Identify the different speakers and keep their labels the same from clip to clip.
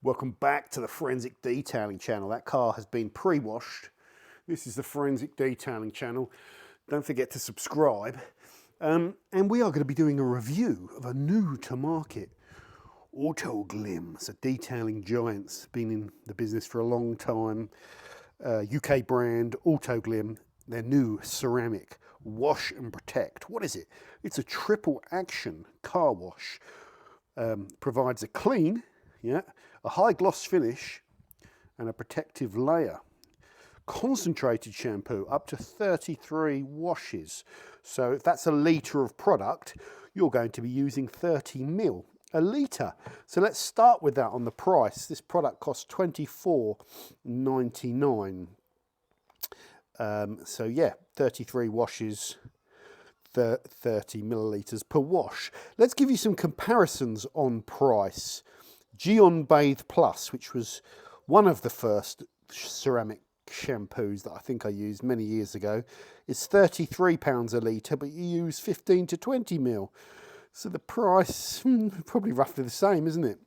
Speaker 1: Welcome back to the Forensic Detailing channel. That car has been pre-washed. This is the Forensic Detailing channel. Don't forget to subscribe. And we are going to be doing a review of a new to market Autoglym. It's a detailing giant. It's been in the business for a long time. UK brand, Autoglym. Their new ceramic wash and protect. What is it? It's a triple action car wash. Provides a clean, a high gloss finish and a protective layer. Concentrated shampoo, up to 33 washes. So if that's a litre of product, you're going to be using 30 ml a litre. So let's start with that on the price. This product costs $24.99. So yeah, 33 washes, 30 millilitres per wash. Let's give you some comparisons on price. Gion Bathe Plus, which was one of the first ceramic shampoos that I think I used many years ago, is £33 a litre, but you use 15 to 20 ml. So the price, probably roughly the same, isn't it?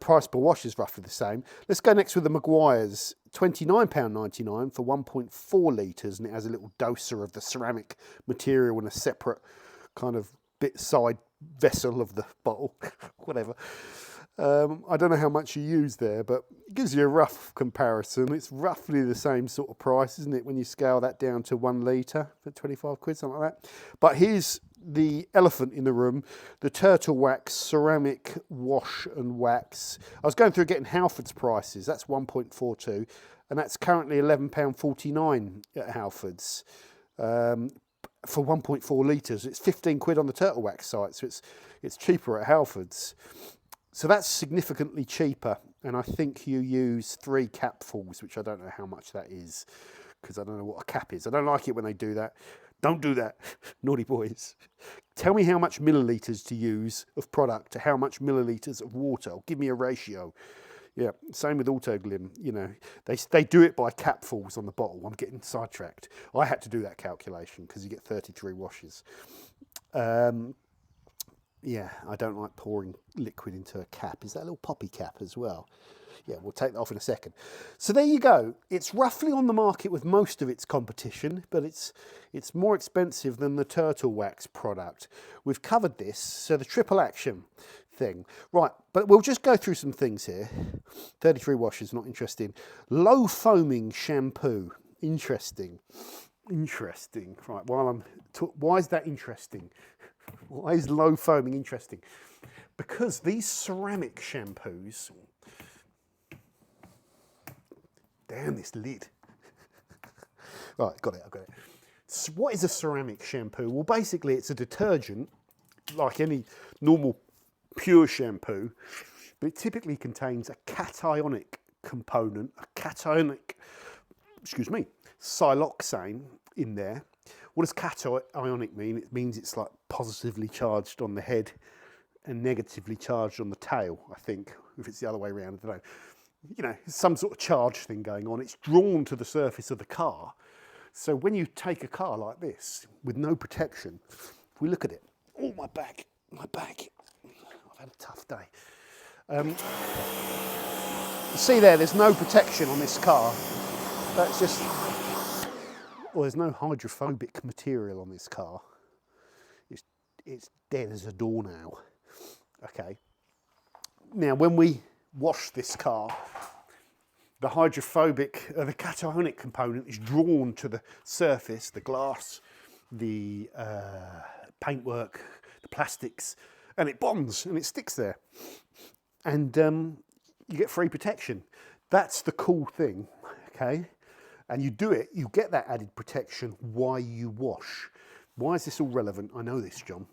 Speaker 1: Price per wash is roughly the same. Let's go next with the Maguire's, £29.99 for 1.4 litres, and it has a little doser of the ceramic material in a separate kind of bit side vessel of the bottle, whatever. I don't know how much you use there, but it gives you a rough comparison. It's roughly the same sort of price, isn't it, when you scale that down to 1 litre for 25 quid, something like that. But here's the elephant in the room, the Turtle Wax ceramic wash and wax. I was going through getting Halford's prices. That's 1.42, and that's currently £11.49 at Halford's. For 1.4 litres, it's 15 quid on the Turtle Wax site, so it's cheaper at Halford's. So that's significantly cheaper, and I think you use 3 capfuls, which I don't know how much that is, because I don't know what a cap is. I don't like it when they do that. Don't do that, naughty boys. Tell me how much millilitres to use of product to how much millilitres of water. Give me a ratio. Yeah, same with Autoglym. You know, they do it by capfuls on the bottle. I'm getting sidetracked. I had to do that calculation because you get 33 washes. Yeah, I don't like pouring liquid into a cap. Is that a little poppy cap as well? Yeah, we'll take that off in a second. So there you go. It's roughly on the market with most of its competition, but it's more expensive than the Turtle Wax product. We've covered this, so the triple action thing. Right, but we'll just go through some things here. 33 washes, not interesting. Low foaming shampoo, interesting. Interesting. Right, why is that interesting? Why is low foaming interesting? Because these ceramic shampoos, damn this lid. Right, I've got it. So what is a ceramic shampoo? Well, basically it's a detergent, like any normal pure shampoo, but it typically contains a cationic component, siloxane in there. What does cationic mean? It means it's like positively charged on the head and negatively charged on the tail, I think. If it's the other way around, I don't know. You know, some sort of charge thing going on. It's drawn to the surface of the car. So when you take a car like this with no protection, if we look at it, oh, my back. I've had a tough day. You see there's no protection on this car. That's just... Well, there's no hydrophobic material on this car. It's dead as a doornail. Okay. Now, when we wash this car, the the cationic component is drawn to the surface, the glass, the paintwork, the plastics, and it bonds and it sticks there. And you get free protection. That's the cool thing, okay? And you get that added protection while you wash. Why is this all relevant? I know this, John.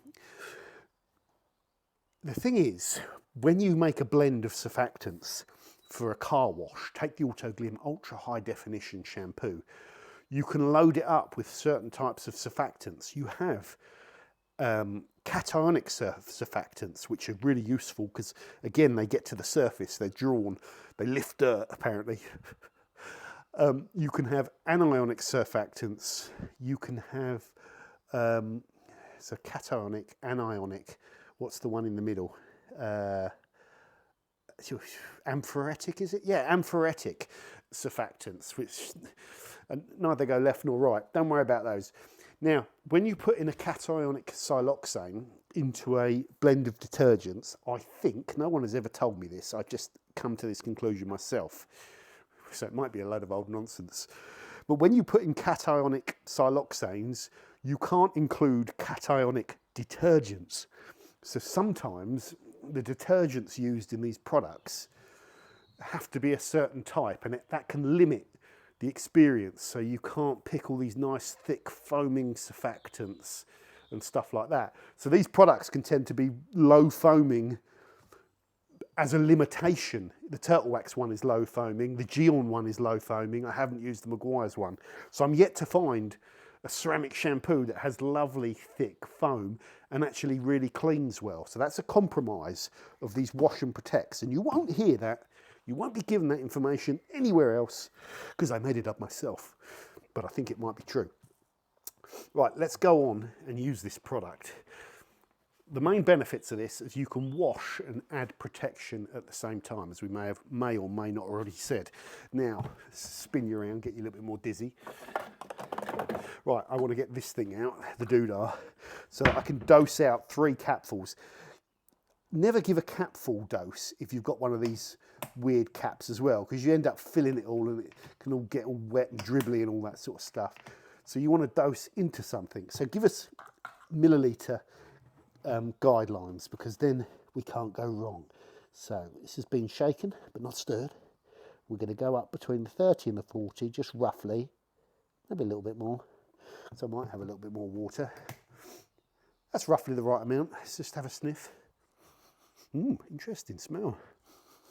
Speaker 1: The thing is, when you make a blend of surfactants for a car wash, take the Autoglym Ultra High Definition shampoo, you can load it up with certain types of surfactants. You have cationic surfactants, which are really useful because, again, they get to the surface, they're drawn, they lift dirt, apparently. You can have anionic surfactants. You can have so cationic, anionic. What's the one in the middle? amphoretic, is it? Yeah, amphoretic surfactants, which and neither go left nor right. Don't worry about those. Now, when you put in a cationic siloxane into a blend of detergents, I think, no one has ever told me this, I've just come to this conclusion myself, so it might be a load of old nonsense, but when you put in cationic siloxanes, you can't include cationic detergents. So sometimes the detergents used in these products have to be a certain type, and that can limit the experience. So you can't pick all these nice thick foaming surfactants and stuff like that. So these products can tend to be low foaming as a limitation. The Turtle Wax one is low foaming, the Geon one is low foaming. I haven't used the Maguire's one. So I'm yet to find a ceramic shampoo that has lovely thick foam and actually really cleans well. So that's a compromise of these wash and protects, and you won't hear that. You won't be given that information anywhere else because I made it up myself, but I think it might be true. Right, let's go on and use this product. The main benefits of this is you can wash and add protection at the same time, as we may or may not already said. Now, spin you around, get you a little bit more dizzy. Right, I want to get this thing out, the doodah, so that I can dose out 3 capfuls. Never give a capful dose if you've got one of these weird caps as well, because you end up filling it all and it can all get all wet and dribbly and all that sort of stuff. So you want to dose into something. So give us milliliter guidelines, because then we can't go wrong. So this has been shaken but not stirred. We're going to go up between the 30 and the 40, just roughly, maybe a little bit more. So I might have a little bit more water. That's roughly the right amount. Let's just have a sniff. Interesting smell.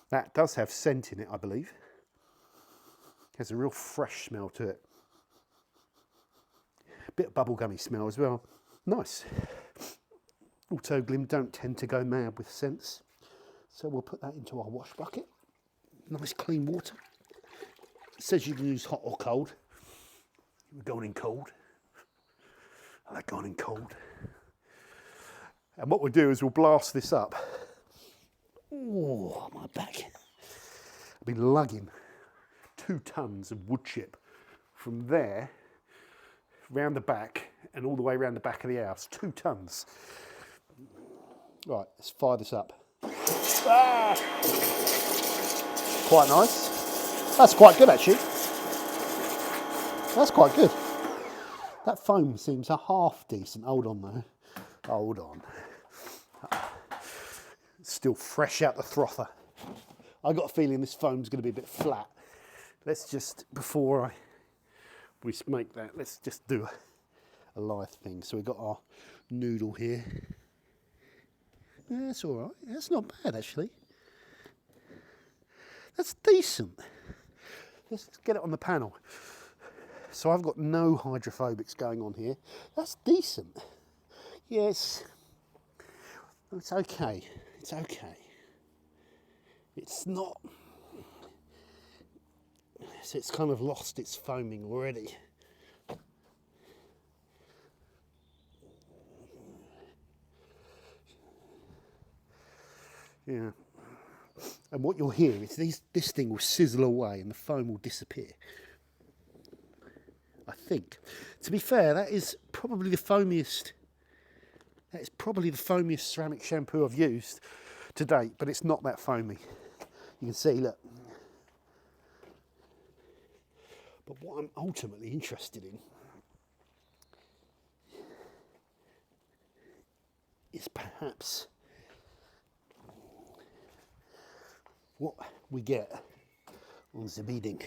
Speaker 1: That does have scent in it, I believe. Has a real fresh smell to it. A bit of bubblegummy smell as well. Nice. Autoglym don't tend to go mad with scents. So we'll put that into our wash bucket. Nice clean water. It says you can use hot or cold. We're going in cold. I like going in cold. And what we'll do is we'll blast this up. Oh, my back. I've been lugging 2 tons of wood chip from there, round the back, and all the way around the back of the house. 2 tons. Right, let's fire this up. Ah! Quite nice. That's quite good, actually. That's quite good. That foam seems a half decent. Hold on, though. Hold on. Still fresh out the frother. I got a feeling this foam's going to be a bit flat. Let's just, before we make that, let's just do a live thing. So we've got our noodle here. Yeah, that's all right. That's not bad, actually. That's decent. Let's get it on the panel. So I've got no hydrophobics going on here. That's decent. Yes, it's okay. It's okay. It's not. So it's kind of lost its foaming already. Yeah. And what you'll hear is this thing will sizzle away and the foam will disappear. I think. To be fair, that is probably the foamiest. That is probably the foamiest ceramic shampoo I've used to date, but it's not that foamy. You can see, look. But what I'm ultimately interested in is perhaps what we get on the beading.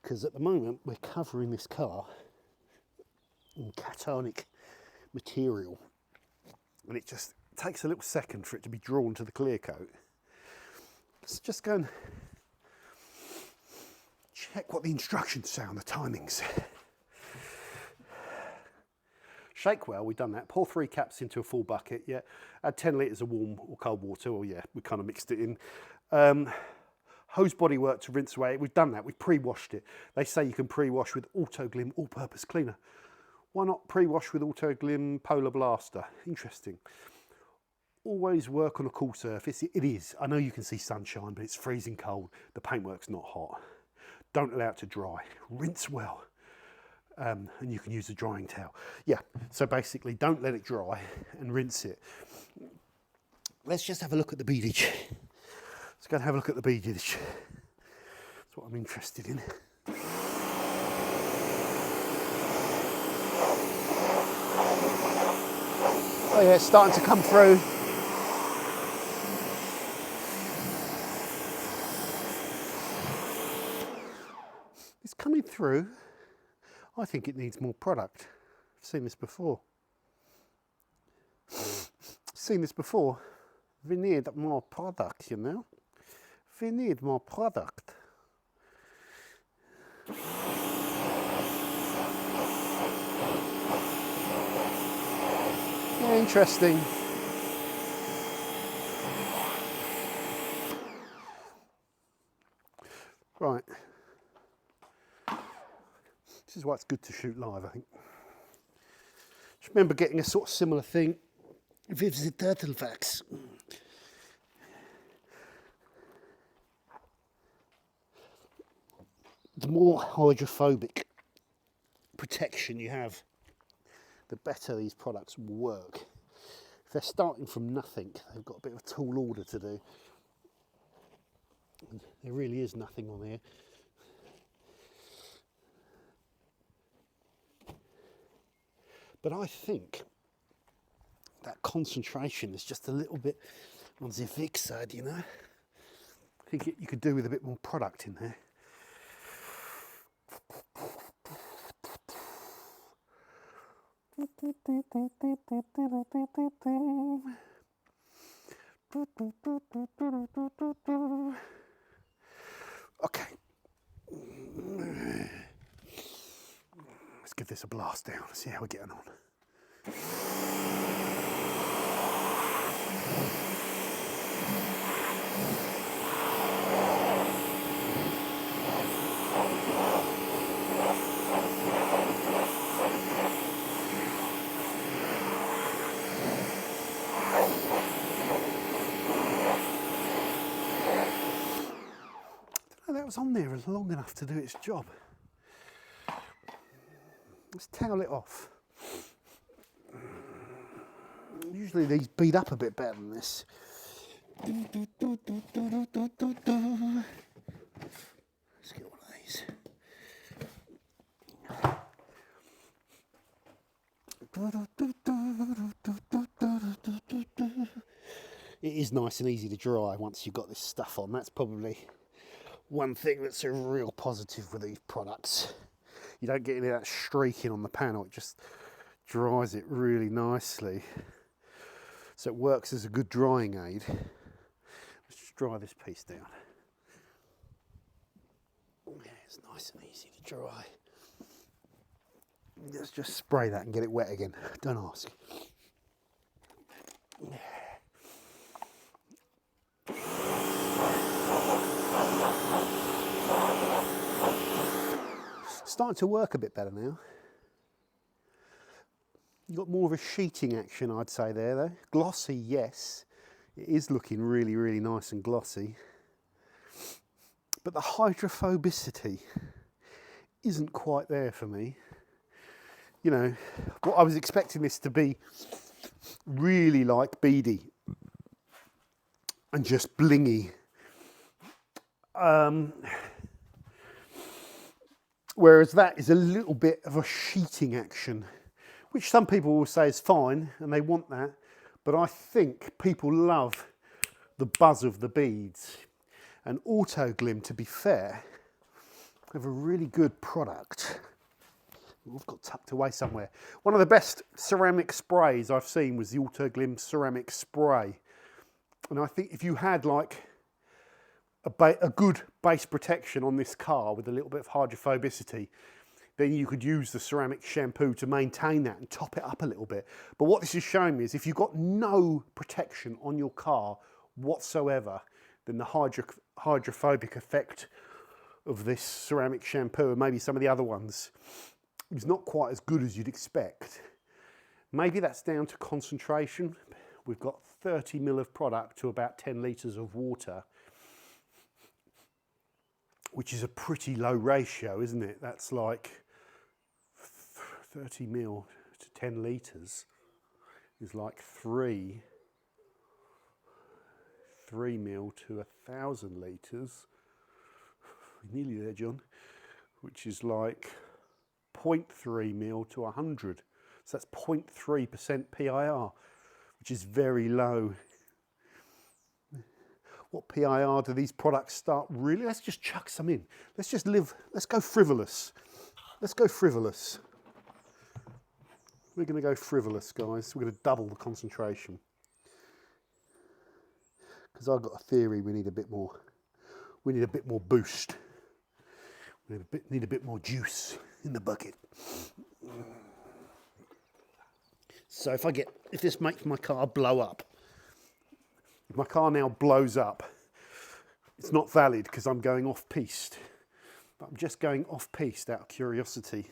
Speaker 1: Because at the moment we're covering this car in cationic material, and it just takes a little second for it to be drawn to the clear coat. Let's just go and check what the instructions say on the timings. Shake well, we've done that. Pour 3 caps into a full bucket, yeah. Add 10 litres of warm or cold water, or yeah, we kind of mixed it in. Hose body work to rinse away. We've done that, we've pre-washed it. They say you can pre-wash with Autoglym all-purpose cleaner. Why not pre-wash with Autoglym Polar Blaster? Interesting. always work on a cool surface. It is. I know you can see sunshine, but it's freezing cold. The paintwork's not hot. Don't allow it to dry. Rinse well. And you can use a drying towel. Yeah, so basically don't let it dry and rinse it. Let's just have a look at the beadage. Let's go and have a look at the beadage. That's what I'm interested in. Oh yeah, it's starting to come through. It's coming through. I think it needs more product. I've seen this before. Seen this before. We need more product, you know. We need more product. Yeah, interesting. Right. This is why it's good to shoot live, I think. Just remember getting a sort of similar thing with the turtle wax. The more hydrophobic protection you have, the better these products will work. If they're starting from nothing, they've got a bit of a tall order to do. And there really is nothing on here. But I think that concentration is just a little bit on the thick side, you know. I think you could do with a bit more product in there. Okay. Let's give this a blast down, see how we're getting on. That was on there long enough to do its job. Let's towel it off. Usually these bead up a bit better than this. Let's get one of these. It is nice and easy to dry once you've got this stuff on. That's probably one thing that's a real positive with these products. You don't get any of that streaking on the panel, it just dries it really nicely. So it works as a good drying aid. Let's just dry this piece down. Yeah, it's nice and easy to dry. Let's just spray that and get it wet again. Don't ask. Starting to work a bit better now. You've got more of a sheeting action, I'd say there though. Glossy, yes. It is looking really, really nice and glossy. But the hydrophobicity isn't quite there for me. You know, what I was expecting this to be really like beady and just blingy. Whereas that is a little bit of a sheeting action, which some people will say is fine and they want that, but I think people love the buzz of the beads. And Autoglym, to be fair, have a really good product. I've got tucked away somewhere. One of the best ceramic sprays I've seen was the Autoglym ceramic spray. And I think if you had like a good base protection on this car with a little bit of hydrophobicity, then you could use the ceramic shampoo to maintain that and top it up a little bit. But what this is showing me is if you've got no protection on your car whatsoever, then the hydrophobic effect of this ceramic shampoo and maybe some of the other ones is not quite as good as you'd expect. Maybe that's down to concentration. We've got 30 ml of product to about 10 litres of water, which is a pretty low ratio, isn't it? That's like 30 ml to 10 litres is like 3 ml to 1,000 litres. Nearly there, John. Which is like 0.3 ml to 100. So that's 0.3% PIR, which is very low. What PIR do these products start really? Let's just chuck some in. Let's just live, let's go frivolous. Let's go frivolous. We're going to go frivolous, guys. We're going to double the concentration. Because I've got a theory we need a bit more. We need a bit more boost. We need a bit more juice in the bucket. So if this makes my car blow up, if my car now blows up, it's not valid because I'm going off-piste. But I'm just going off-piste out of curiosity.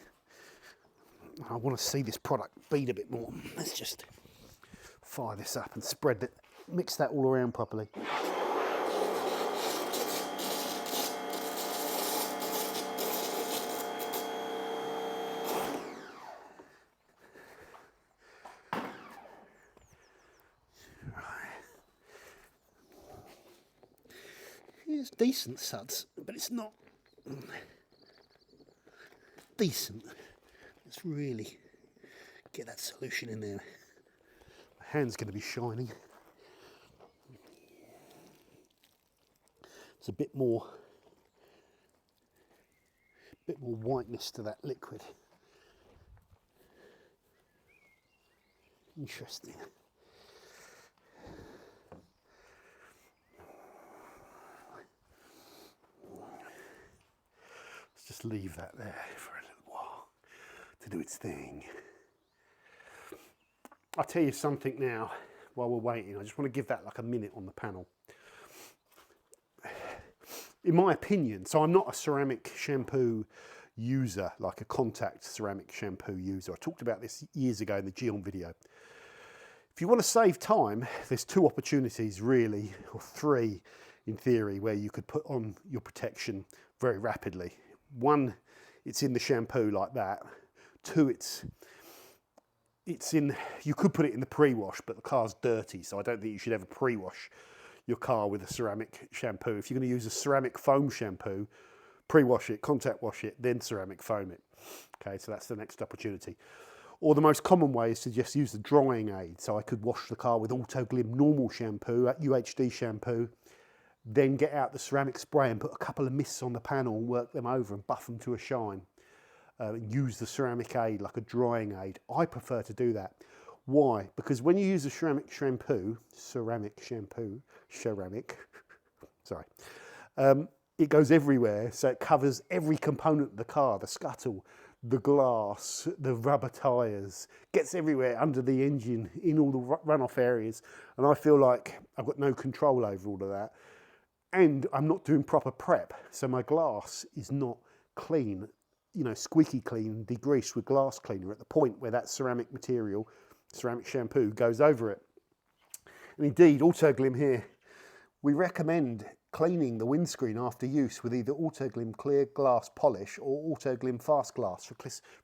Speaker 1: I want to see this product bead a bit more. Let's just fire this up and spread it, mix that all around properly. It's decent suds, but it's not decent. Let's really get that solution in there. My hand's going to be shining. There's a bit more whiteness to that liquid. Interesting. Let's just leave that there for a little while to do its thing. I'll tell you something now while we're waiting. I just want to give that like a minute on the panel. In my opinion, so I'm not a ceramic shampoo user, like a contact ceramic shampoo user. I talked about this years ago in the Gion video. If you want to save time, there's two opportunities really, or three in theory, where you could put on your protection very rapidly. One, it's in the shampoo like that. Two, it's in, you could put it in the pre-wash, but the car's dirty, so I don't think you should ever pre-wash your car with a ceramic shampoo. If you're going to use a ceramic foam shampoo, pre-wash it, contact wash it, then ceramic foam it. Okay, so that's the next opportunity. Or the most common way is to just use the drying aid. So I could wash the car with Autoglym normal shampoo, UHD shampoo, then get out the ceramic spray and put a couple of mists on the panel and work them over and buff them to a shine. Use the ceramic aid like a drying aid. I prefer to do that. Why? Because when you use a ceramic shampoo, it goes everywhere, so it covers every component of the car, the scuttle, the glass, the rubber tyres, gets everywhere under the engine, in all the runoff areas, and I feel like I've got no control over all of that. And I'm not doing proper prep, so my glass is not clean, you know, squeaky clean, degreased with glass cleaner at the point where that ceramic material, ceramic shampoo, goes over it. And indeed, Autoglym here, we recommend cleaning the windscreen after use with either Autoglym clear glass polish or Autoglym fast glass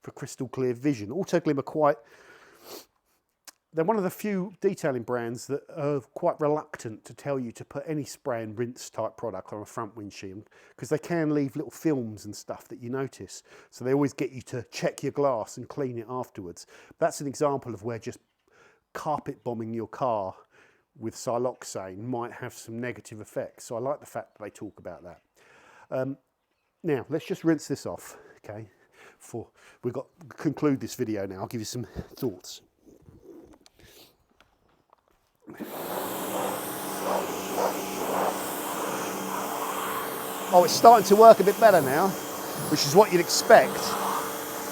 Speaker 1: for crystal clear vision. Autoglym are they're one of the few detailing brands that are quite reluctant to tell you to put any spray and rinse type product on a front windshield because they can leave little films and stuff that you notice. So they always get you to check your glass and clean it afterwards. That's an example of where just carpet bombing your car with siloxane might have some negative effects. So I like the fact that they talk about that. Now, let's just rinse this off, okay? We've got to conclude this video now. I'll give you some thoughts. Oh, it's starting to work a bit better now, which is what you'd expect.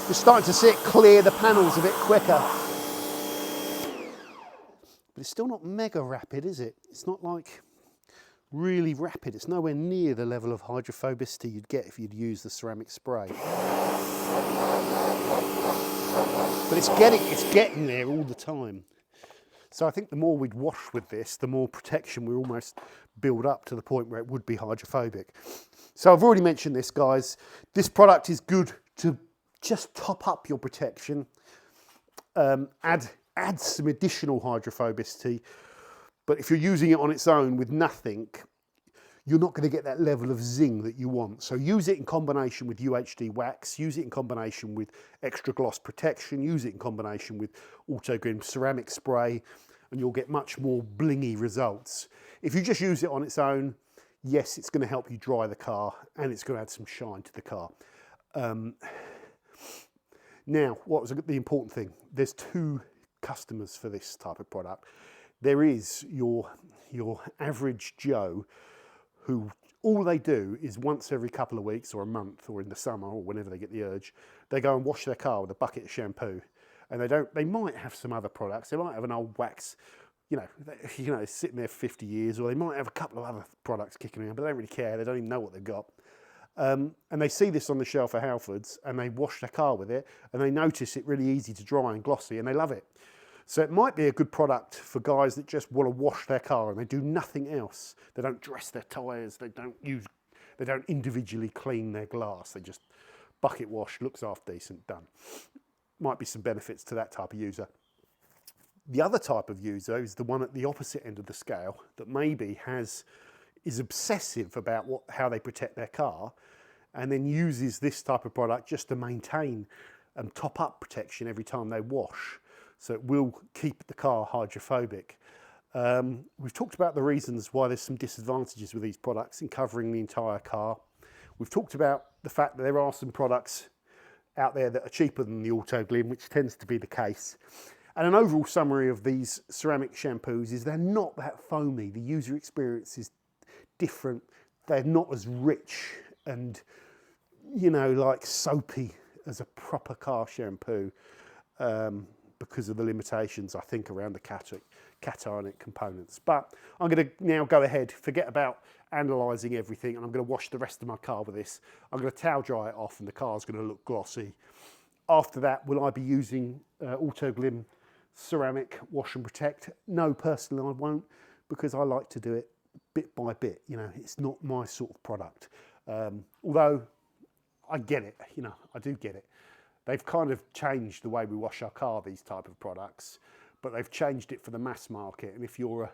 Speaker 1: You're starting to see it clear the panels a bit quicker. But it's still not mega rapid, is it? It's not like really rapid. It's nowhere near the level of hydrophobicity you'd get if you'd use the ceramic spray. But it's getting there all the time. So I think the more we'd wash with this, the more protection we almost build up to the point where it would be hydrophobic. So I've already mentioned this, guys. This product is good to just top up your protection, add some additional hydrophobicity. But if you're using it on its own with nothing, you're not going to get that level of zing that you want. So use it in combination with UHD wax, use it in combination with extra gloss protection, use it in combination with Autoglym ceramic spray, and you'll get much more blingy results. If you just use it on its own, yes, it's going to help you dry the car and it's going to add some shine to the car. Now, what was the important thing? There's two customers for this type of product. There is your average Joe who all they do is once every couple of weeks or a month or in the summer or whenever they get the urge, they go and wash their car with a bucket of shampoo. And they might have some other products. They might have an old wax, sitting there 50 years, or they might have a couple of other products kicking around, but they don't really care. They don't even know what they've got. And they see this on the shelf at Halfords and they wash their car with it and they notice it really easy to dry and glossy and they love it. So it might be a good product for guys that just want to wash their car and they do nothing else. They don't dress their tyres, they don't individually clean their glass. They just bucket wash, looks half decent, done. Might be some benefits to that type of user. The other type of user is the one at the opposite end of the scale that maybe is obsessive about how they protect their car and then uses this type of product just to maintain and top up protection every time they wash. So it will keep the car hydrophobic. We've talked about the reasons why there's some disadvantages with these products in covering the entire car. We've talked about the fact that there are some products out there that are cheaper than the Autoglym, which tends to be the case. And an overall summary of these ceramic shampoos is they're not that foamy. The user experience is different. They're not as rich and, like soapy as a proper car shampoo. Because of the limitations, I think, around the cationic components. But I'm going to now go ahead, forget about analysing everything, and I'm going to wash the rest of my car with this. I'm going to towel dry it off and the car's going to look glossy. After that, will I be using Autoglym ceramic wash and protect? No, personally I won't, because I like to do it bit by bit. It's not my sort of product. Although I get it, I do get it. They've kind of changed the way we wash our car, these type of products, but they've changed it for the mass market. And if you're a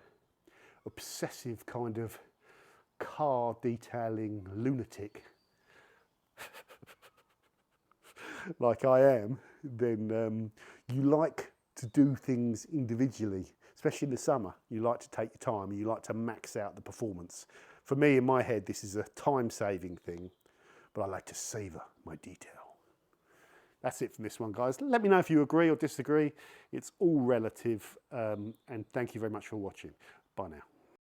Speaker 1: obsessive kind of car detailing lunatic, like I am, then you like to do things individually, especially in the summer. You like to take your time and you like to max out the performance. For me, in my head, this is a time-saving thing, but I like to savour my detail. That's it from this one, guys. Let me know if you agree or disagree. It's all relative, and thank you very much for watching. Bye now.